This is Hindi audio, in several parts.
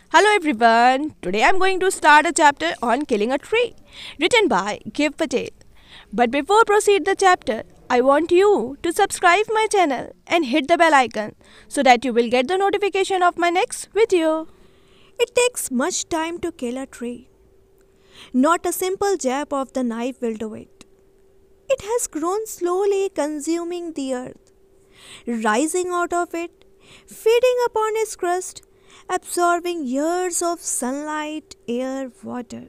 Hello everyone. Today I'm going to start a chapter on killing a tree, written by Giv Patel. But before proceed the chapter, I want you to subscribe my channel and hit the bell icon so that you will get the notification of my next video. It takes much time to kill a tree. Not a simple jab of the knife will do it. It has grown slowly, consuming the earth, rising out of it, feeding upon its crust, absorbing years of sunlight, air, water,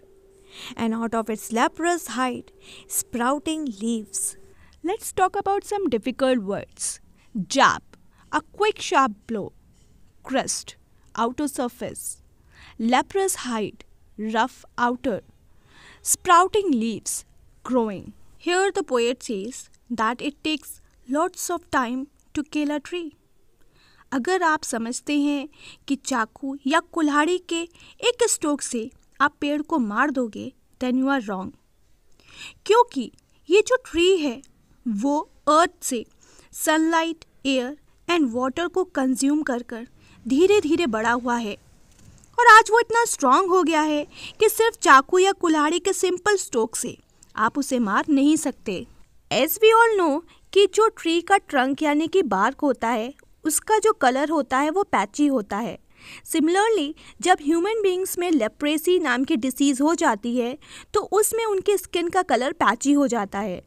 and out of its leprous hide, sprouting leaves. Let's talk about some difficult words. Jab, a quick sharp blow. Crust, outer surface. Leprous hide, rough outer. Sprouting leaves, growing. Here the poet says that it takes lots of time to kill a tree. अगर आप समझते हैं कि चाकू या कुल्हाड़ी के एक स्ट्रोक से आप पेड़ को मार दोगे, देन यू आर रॉन्ग. क्योंकि ये जो ट्री है वो अर्थ से सनलाइट, एयर एंड वाटर को कंज्यूम कर कर धीरे धीरे बड़ा हुआ है और आज वो इतना स्ट्रांग हो गया है कि सिर्फ चाकू या कुल्हाड़ी के सिंपल स्ट्रोक से आप उसे मार नहीं सकते. एज वी ऑल नो कि जो ट्री का ट्रंक यानी कि बार्क होता है उसका जो कलर होता है वो पैची होता है. सिमिलरली जब ह्यूमन बीइंग्स में लेप्रेसी नाम की डिसीज़ हो जाती है तो उसमें उनके स्किन का कलर पैची हो जाता है.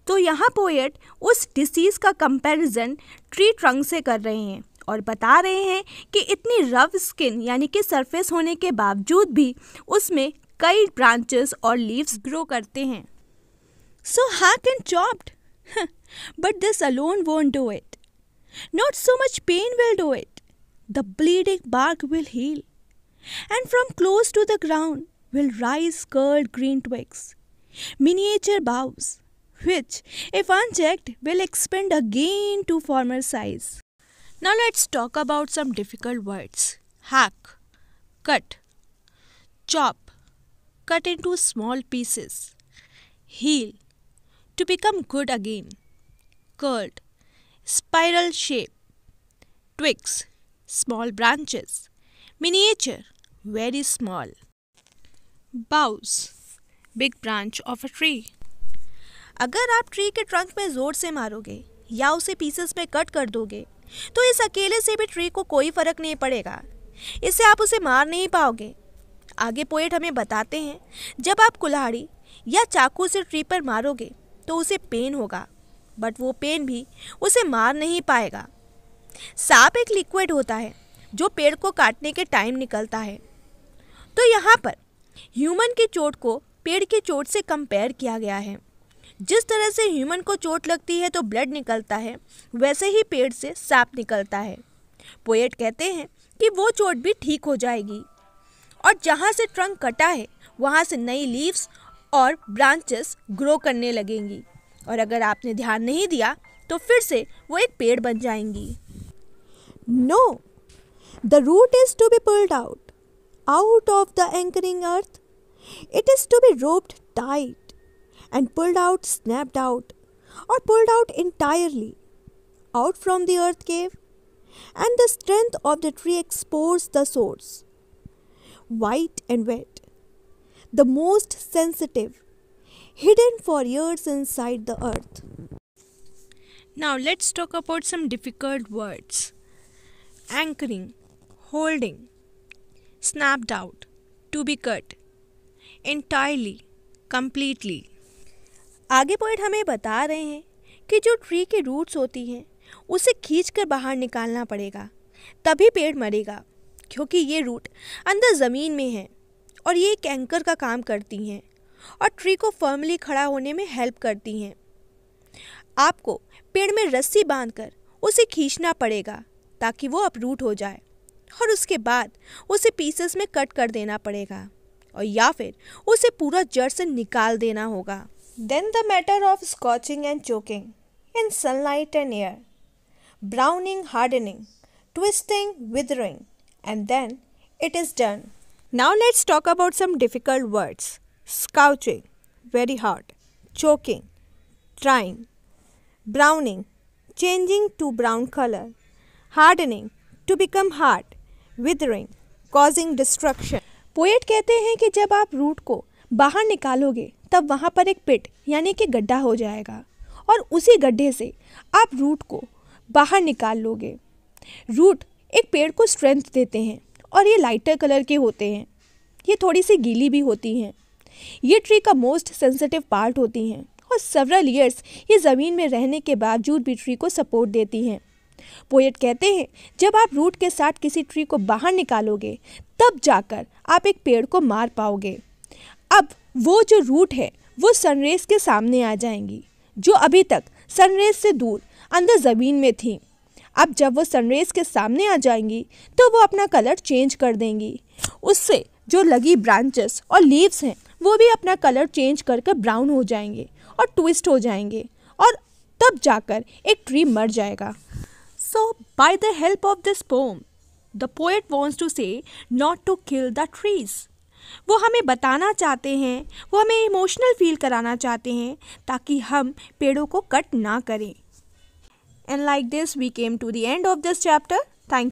तो यहाँ पोएट उस डिसीज़ का कंपैरिजन ट्री ट्रंक से कर रहे हैं और बता रहे हैं कि इतनी रफ स्किन यानी कि सरफेस होने के बावजूद भी उसमें कई ब्रांचेस और लीव्स ग्रो करते हैं. सो hacked and chopped. But this alone won't do it. Not so much pain will do it. The bleeding bark will heal. And from close to the ground will rise curled green twigs, miniature boughs, which, if unchecked, will expand again to former size. Now let's talk about some difficult words. Hack, cut, chop, cut into small pieces. Heal, to become good again. Curled, spiral shape. Twigs, small branches. Miniature, very small. Boughs, big branch of a tree. अगर आप ट्री के ट्रंक में ज़ोर से मारोगे या उसे पीसेस में कट कर दोगे तो इस अकेले से भी ट्री को कोई फ़र्क नहीं पड़ेगा. इससे आप उसे मार नहीं पाओगे. आगे पोएट हमें बताते हैं जब आप कुल्हाड़ी या चाकू से ट्री पर मारोगे तो उसे पेन होगा, बट वो पेन भी उसे मार नहीं पाएगा. सांप एक लिक्विड होता है जो पेड़ को काटने के टाइम निकलता है. तो यहाँ पर ह्यूमन की चोट को पेड़ की चोट से कंपेयर किया गया है. जिस तरह से ह्यूमन को चोट लगती है तो ब्लड निकलता है, वैसे ही पेड़ से सांप निकलता है. पोएट कहते हैं कि वो चोट भी ठीक हो जाएगी और जहाँ से ट्रंक कटा है वहाँ से नई लीव्स और ब्रांचेस ग्रो करने लगेंगी और अगर आपने ध्यान नहीं दिया तो फिर से वो एक पेड़ बन जाएंगी. No, the root is to be pulled out of the anchoring earth. It is to be roped tight and pulled out, snapped out, or pulled out entirely, out from the earth cave, and the strength of the tree exposed the source, white and wet, the most sensitive, hidden for years inside the earth. Now let's talk about some difficult words. Anchoring, holding, snapped out, to be cut, entirely, completely. आगे पॉइंट हमें बता रहे हैं कि जो ट्री की रूट्स होती हैं उसे खींचकर बाहर निकालना पड़ेगा, तभी पेड़ मरेगा, क्योंकि ये रूट अंदर ज़मीन में है और ये एक एंकर का काम करती हैं और ट्री को फर्मली खड़ा होने में हेल्प करती हैं. आपको पेड़ में रस्सी बांधकर उसे खींचना पड़ेगा ताकि वो अपरूट हो जाए और उसके बाद उसे पीसेस में कट कर देना पड़ेगा और या फिर उसे पूरा जड़ से निकाल देना होगा. Then the matter of scorching and choking in sunlight and air, browning, hardening, twisting, withering, and then it is done. Now let's talk about some difficult words. Scorching, very hard. Choking, drying. Browning, changing to brown color. Hardening, to become hard. Withering, causing destruction. Poet कहते हैं कि जब आप रूट को बाहर निकालोगे तब वहाँ पर एक पिट यानी कि गड्ढा हो जाएगा और उसी गड्ढे से आप रूट को बाहर निकाल लोगे। रूट एक पेड़ को स्ट्रेंथ देते हैं और ये लाइटर कलर के होते हैं, ये थोड़ी सी गीली भी होती हैं। ये ट्री का मोस्ट सेंसिटिव पार्ट होती हैं और सेवरल ईयर्स ये ज़मीन में रहने के बावजूद भी ट्री को सपोर्ट देती हैं। पोएट कहते हैं जब आप रूट के साथ किसी ट्री को बाहर निकालोगे तब जाकर आप एक पेड़ को मार पाओगे। अब वो जो रूट है वो सनरेज के सामने आ जाएंगी जो अभी तक सनरेज से दूर अंदर ज़मीन में थी। अब जब वो सनरेज के सामने आ जाएंगी तो वो अपना कलर चेंज कर देंगी। उससे जो लगी ब्रांचेस और लीव्स हैं वो भी अपना कलर चेंज करके ब्राउन हो जाएंगे और ट्विस्ट हो जाएंगे और तब जाकर एक ट्री मर जाएगा। So, by the help of this poem, the poet wants to say not to kill the trees. वो हमें बताना चाहते हैं, वो हमें इमोशनल फील कराना चाहते हैं ताकि हम पेड़ों को कट ना करें। And like this we came to the end of this chapter.